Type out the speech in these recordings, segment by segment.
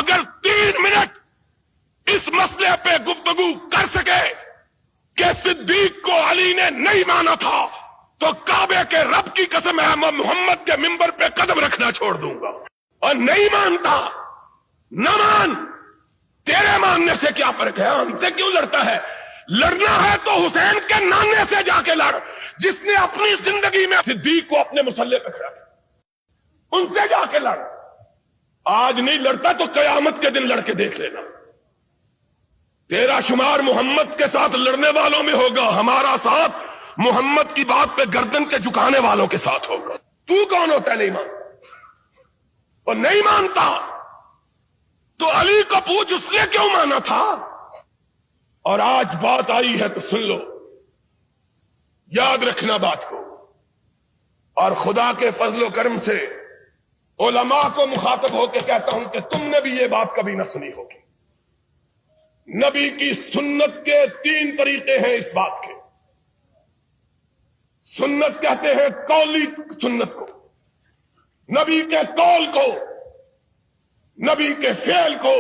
اگر 3 منٹ اس مسئلے پہ گفتگو کر سکے کہ صدیق کو علی نے نہیں مانا تھا تو کعبے کے رب کی قسم ہے میں محمد کے منبر پہ قدم رکھنا چھوڑ دوں گا. اور نہیں مانتا نہ مان, تیرے ماننے سے کیا فرق ہے؟ ہم سے کیوں لڑتا ہے؟ لڑنا ہے تو حسین کے نانے سے جا کے لڑ, جس نے اپنی زندگی میں صدیق کو اپنے مسلح پہ کھڑا کیا, ان سے جا کے لڑ. آج نہیں لڑتا تو قیامت کے دن لڑ کے دیکھ لینا. تیرا شمار محمد کے ساتھ لڑنے والوں میں ہوگا, ہمارا ساتھ محمد کی بات پہ گردن کے جھکانے والوں کے ساتھ ہوگا. تو کون ہوتا ہے نہیں مانتا؟ اور نہیں مانتا تو علی کو پوچھ اس نے کیوں مانا تھا. اور آج بات آئی ہے تو سن لو, یاد رکھنا بات کو. اور خدا کے فضل و کرم سے علماء کو مخاطب ہو کے کہتا ہوں کہ تم نے بھی یہ بات کبھی نہ سنی ہوگی. نبی کی سنت کے 3 طریقے ہیں اس بات کے. سنت کہتے ہیں قولی سنت کو, نبی کے قول کو, نبی کے فعل کو,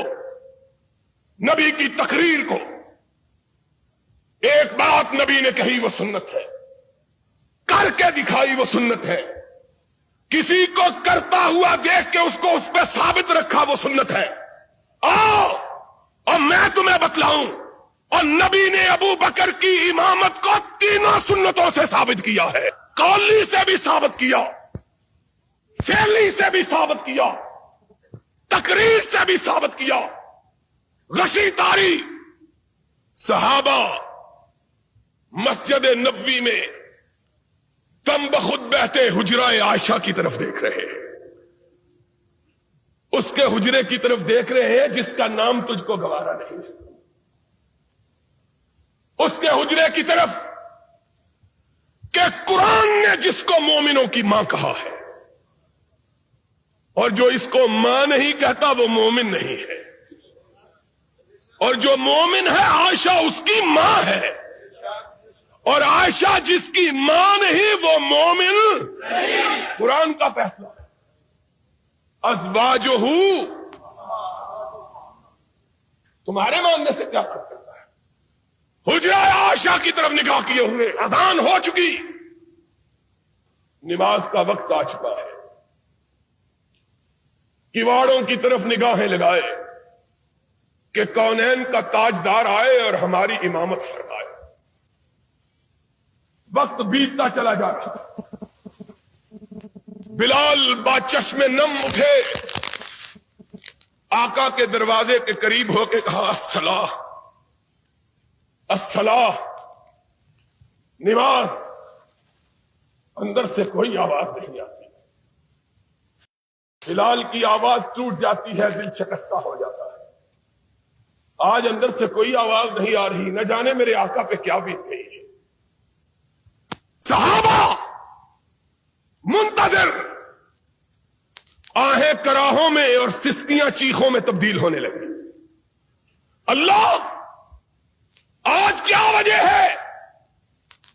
نبی کی تقریر کو. ایک بات نبی نے کہی وہ سنت ہے, کر کے دکھائی وہ سنت ہے, کسی کو کرتا ہوا دیکھ کے اس کو اس پہ ثابت رکھا وہ سنت ہے. آؤ اور میں تمہیں بتلاؤں, اور نبی نے ابو بکر کی امامت کو 3 سنتوں سے ثابت کیا ہے. قولی سے بھی ثابت کیا, فعلی سے بھی ثابت کیا, تقریر سے بھی ثابت کیا. غشی تاری صحابہ مسجد نبوی میں تم بخود بہتے حجرہ عائشہ کی طرف دیکھ رہے ہیں, اس کے حجرے کی طرف دیکھ رہے ہیں جس کا نام تجھ کو گوارا نہیں ہے, اس کے حجرے کی طرف کہ قرآن نے جس کو مومنوں کی ماں کہا ہے, اور جو اس کو ماں نہیں کہتا وہ مومن نہیں ہے, اور جو مومن ہے عائشہ اس کی ماں ہے, اور عائشہ جس کی ماں نہیں وہ مومن نہیں. قرآن کا فیصلہ ہے. ازواجہ تمہارے ماننے سے کیا فرق کرتا ہے؟ حجرہ عائشہ کی طرف نگاہ کیے ہوئے, اذان ہو چکی, نماز کا وقت آ چکا ہے, کیواڑوں کی طرف نگاہیں لگائے کہ کونین کا تاجدار آئے اور ہماری امامت فرمائے. وقت بیتتا چلا جا رہا. بلال با چشم نم اٹھے, آقا کے دروازے کے قریب ہو کے کہا الصلاۃ الصلاۃ, نماز. اندر سے کوئی آواز نہیں آتی. بلال کی آواز ٹوٹ جاتی ہے, دل شکستہ ہو جاتا ہے. آج اندر سے کوئی آواز نہیں آ رہی, نہ جانے میرے آقا پہ کیا بیت گئی ہے. صحابہ منتظر, آہیں کراہوں میں اور سسکیاں چیخوں میں تبدیل ہونے لگی. اللہ, آج کیا وجہ ہے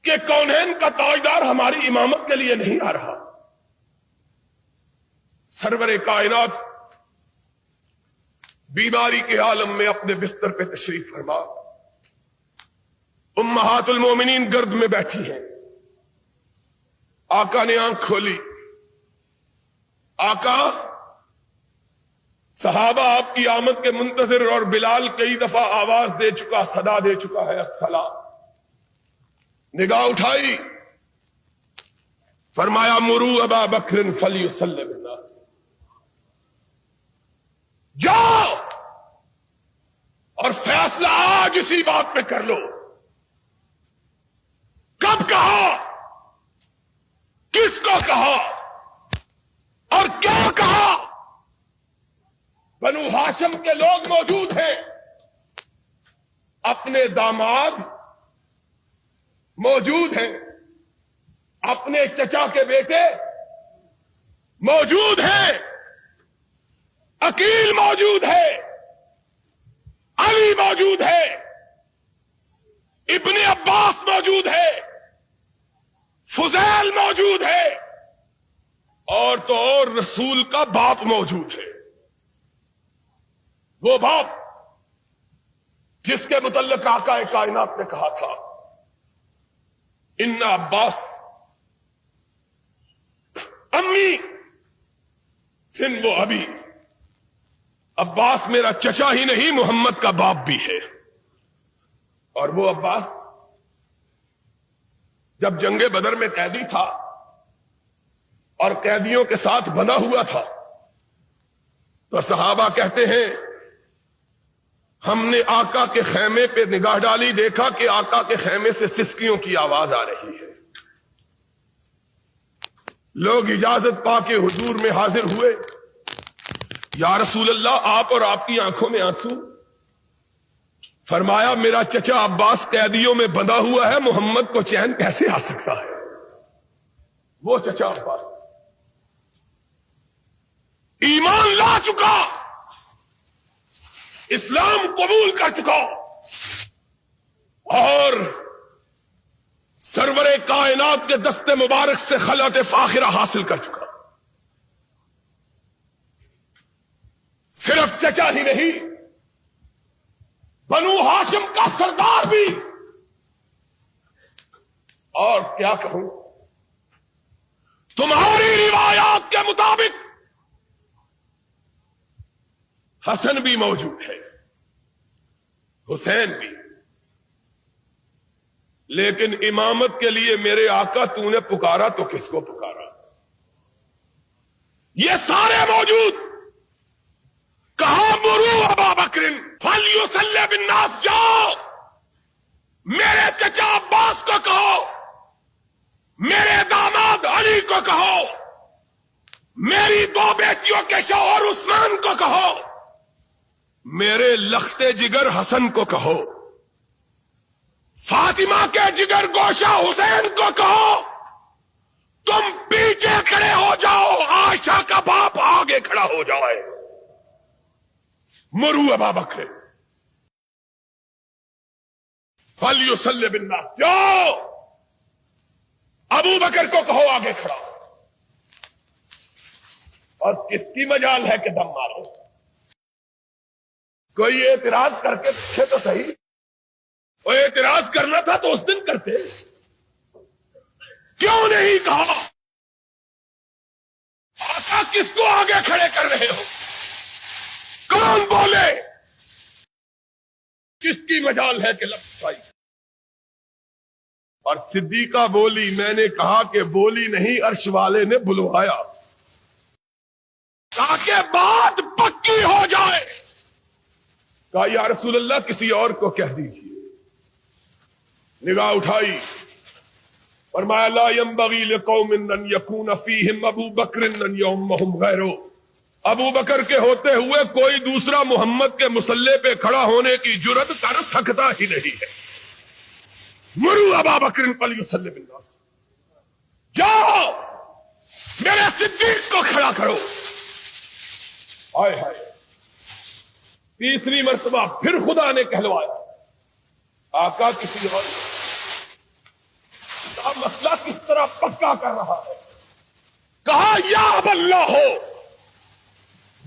کہ کونین کا تاجدار ہماری امامت کے لیے نہیں آ رہا؟ سرور کائنات بیماری کے عالم میں اپنے بستر پہ تشریف فرما, امہات المومنین گرد میں بیٹھی ہیں. آقا نے آنکھ کھولی. آقا, صحابہ آپ کی آمد کے منتظر, اور بلال کئی دفعہ آواز دے چکا, صدا دے چکا ہے الصلاۃ. نگاہ اٹھائی, فرمایا مروا ابا بکر فلیصلی بالناس, جاؤ اور فیصلہ آج اسی بات پہ کر لو. کب کہا, کس کو کہا اور کیا کہا؟ بنو ہاشم کے لوگ موجود ہیں, اپنے داماد موجود ہیں, اپنے چچا کے بیٹے موجود ہیں, عقیل موجود ہے, علی موجود ہے, ابن عباس موجود ہے, فضیل موجود ہے, اور تو اور رسول کا باپ موجود ہے. وہ باپ جس کے متعلق آقا کائنات نے کہا تھا ان عباس امی سن وہ ابھی، عباس میرا چچا ہی نہیں محمد کا باپ بھی ہے۔ اور وہ عباس جب جنگ بدر میں قیدی تھا اور قیدیوں کے ساتھ بندھا ہوا تھا تو صحابہ کہتے ہیں ہم نے آقا کے خیمے پہ نگاہ ڈالی، دیکھا کہ آقا کے خیمے سے سسکیوں کی آواز آ رہی ہے۔ لوگ اجازت پا کے حضور میں حاضر ہوئے، یا رسول اللہ آپ اور آپ کی آنکھوں میں آنسو؟ فرمایا میرا چچا عباس قیدیوں میں بندھا ہوا ہے، محمد کو چین کیسے آ سکتا ہے؟ وہ چچا عباس ایمان لا چکا، اسلام قبول کر چکا اور سرور کائنات کے دست مبارک سے خلعت فاخرہ حاصل کر چکا۔ صرف چچا ہی نہیں، بنو ہاشم کا سردار بھی۔ اور کیا کہوں، تمہاری روایات کے مطابق حسن بھی موجود ہے، حسین بھی، لیکن امامت کے لیے میرے آقا تو نے پکارا تو کس کو پکارا؟ یہ سارے موجود۔ کہا مرو ابا بکر فلیصلی بالناس، جاؤ میرے چچا عباس کو کہو، میرے داماد علی کو کہو، میری دو بیٹیوں کے شوہر عثمان کو کہو، میرے لختے جگر حسن کو کہو، فاطمہ کے جگر گوشہ حسین کو کہو، تم پیچھے کھڑے ہو جاؤ، عائشہ کا باپ آگے کھڑا ہو جائے۔ مرو ابا بکر فلیصلی بالناس، جاؤ ابو بکر کو کہو آگے کھڑا۔ اور کس کی مجال ہے کہ دم مارو؟ کوئی اعتراض کر کے دیکھے تو صحیح، وہ اعتراض کرنا تھا تو اس دن کرتے، کیوں نہیں کہا؟ آقا کس کو آگے کھڑے کر رہے ہو؟ کون بولے؟ کس کی مجال ہے کہ لفظ پائی؟ اور صدیقہ بولی، میں نے کہا کہ بولی نہیں، عرش والے نے بلوایا تاکہ بات پکی ہو جائے۔ کہا یا رسول اللہ کسی اور کو کہہ دیجیے۔ نگاہ اٹھائی، فرمایا لا ينبغي لقوم ان يكون فيهم ابو بکر ان يؤمهم غيره، ابو بکر کے ہوتے ہوئے کوئی دوسرا محمد کے مصلی پہ کھڑا ہونے کی جرت کر سکتا ہی نہیں ہے۔ مرو ابا بکر فلیصلی بالناس، جاؤ میرے صدیق کو کھڑا کرو۔ ہائے ہائے، تیسری مرتبہ پھر خدا نے کہلوایا، آقا کسی اور کا مسئلہ کس طرح پکا کر رہا ہے۔ کہا یا اب اللہ ہو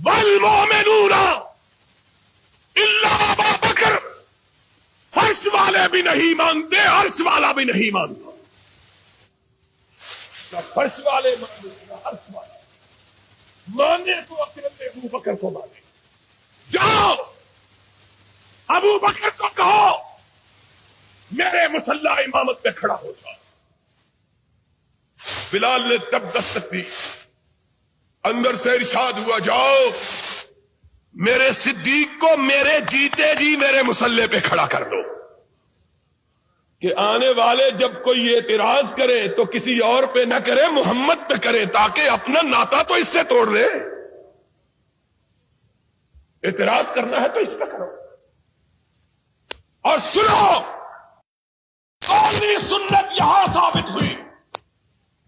والمؤمنون الا ابا بکر، فرش والے بھی نہیں مانتے، عرش والا بھی نہیں مانتا، نہ فرش والے مانے نہ عرش والے مانے، تو اکیلے ابو بکر کو مانے۔ جاؤ ابو بکر کو کہو میرے مصلی امامت پہ کھڑا ہو جاؤ۔ بلال نے تب دستک دی، اندر سے ارشاد ہوا جاؤ میرے صدیق کو میرے جیتے جی میرے مصلی پہ کھڑا کر دو، کہ آنے والے جب کوئی اعتراض کرے تو کسی اور پہ نہ کرے، محمد پہ کرے، تاکہ اپنا ناتا تو اس سے توڑ لے۔ اعتراض کرنا ہے تو اس پہ کرو۔ اور سنو، قومی سنت یہاں ثابت ہوئی،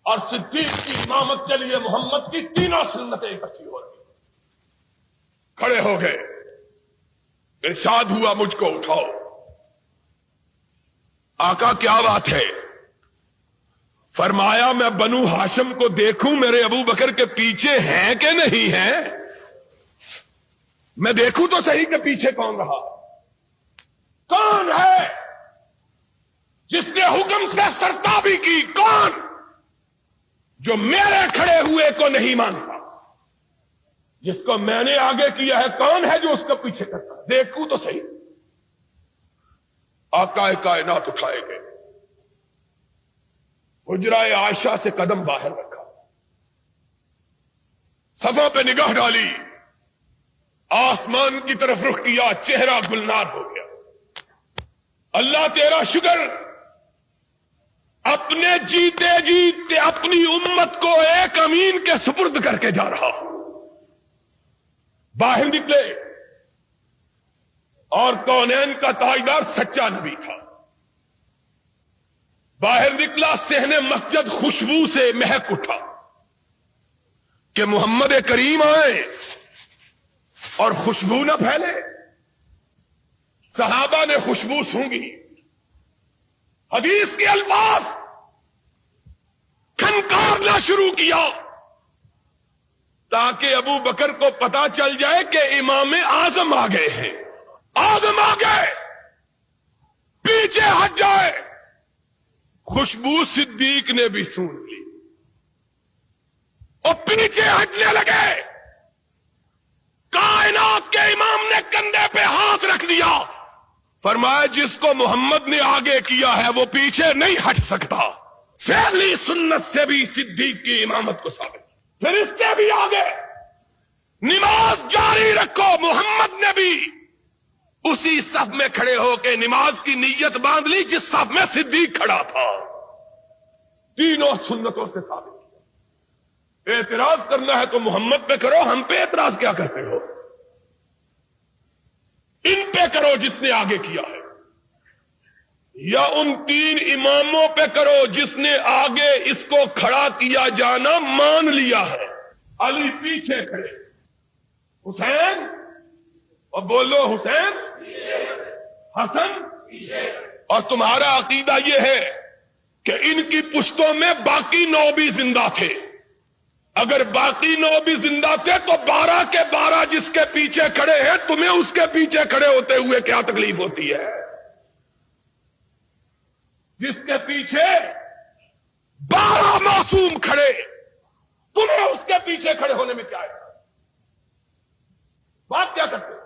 اور صدیق کی امامت کے لیے محمد کی تینوں سنتیں اکٹھی ہو رہی۔ کھڑے ہو گئے، ارشاد ہوا مجھ کو اٹھاؤ۔ آقا کیا بات ہے؟ فرمایا میں بنو ہاشم کو دیکھوں میرے ابو بکر کے پیچھے ہیں کہ نہیں ہیں؟ میں دیکھوں تو صحیح کہ پیچھے کون رہا، کون ہے جس نے حکم سے سرتابی کی، کون جو میرے کھڑے ہوئے کو نہیں مانتا، جس کو میں نے آگے کیا ہے کون ہے جو اس کو پیچھے کرتا ہے؟ دیکھوں تو صحیح۔ آقا کائنات اٹھائے گئے، حجرہ عائشہ سے قدم باہر رکھا، صفوں پہ نگاہ ڈالی، آسمان کی طرف رخ کیا، چہرہ گلنار ہو گیا۔ اللہ تیرا شکر، اپنے جیتے جیتے اپنی امت کو ایک امین کے سپرد کر کے جا رہا ہوں۔ باہر نکلے اور کونین کا تاجدار سچا نبی تھا، باہر نکلا، صحن مسجد خوشبو سے مہک اٹھا کہ محمد کریم آئے اور خوشبو نہ پھیلے۔ صحابہ نے خوشبو سونگھی، حدیث کے الفاظ کھنکارنا شروع کیا تاکہ ابو بکر کو پتا چل جائے کہ امام اعظم آ گئے ہیں، اعظم آ گئے، پیچھے ہٹ جائے۔ خوشبو صدیق نے بھی سون لی اور پیچھے ہٹنے لگے۔ کائنات کے امام نے کندھے پہ ہاتھ رکھ دیا، فرمایا جس کو محمد نے آگے کیا ہے وہ پیچھے نہیں ہٹ سکتا۔ فعلی سنت سے بھی صدیق کی امامت کو ثابت، پھر اس سے بھی آگے نماز جاری رکھو، محمد نے بھی اسی صف میں کھڑے ہو کے نماز کی نیت باندھ لی جس صف میں صدیق کھڑا تھا۔ تینوں سنتوں سے ثابت کیا۔ اعتراض کرنا ہے تو محمد پہ کرو، ہم پہ اعتراض کیا کرتے ہو؟ ان پہ کرو جس نے آگے کیا ہے، یا ان تین اماموں پہ کرو جس نے آگے اس کو کھڑا کیا جانا مان لیا ہے۔ علی پیچھے کھڑے، حسین، اور بولو حسین، حسن، اور تمہارا عقیدہ یہ ہے کہ ان کی پشتوں میں باقی 9 بھی زندہ تھے۔ اگر باقی 9 بھی زندہ تھے تو 12 کے 12 جس کے پیچھے کھڑے ہیں، تمہیں اس کے پیچھے کھڑے ہوتے ہوئے کیا تکلیف ہوتی ہے؟ جس کے پیچھے 12 معصوم کھڑے، تمہیں اس کے پیچھے کھڑے ہونے میں کیا ہے؟ بات کیا کرتے ہو؟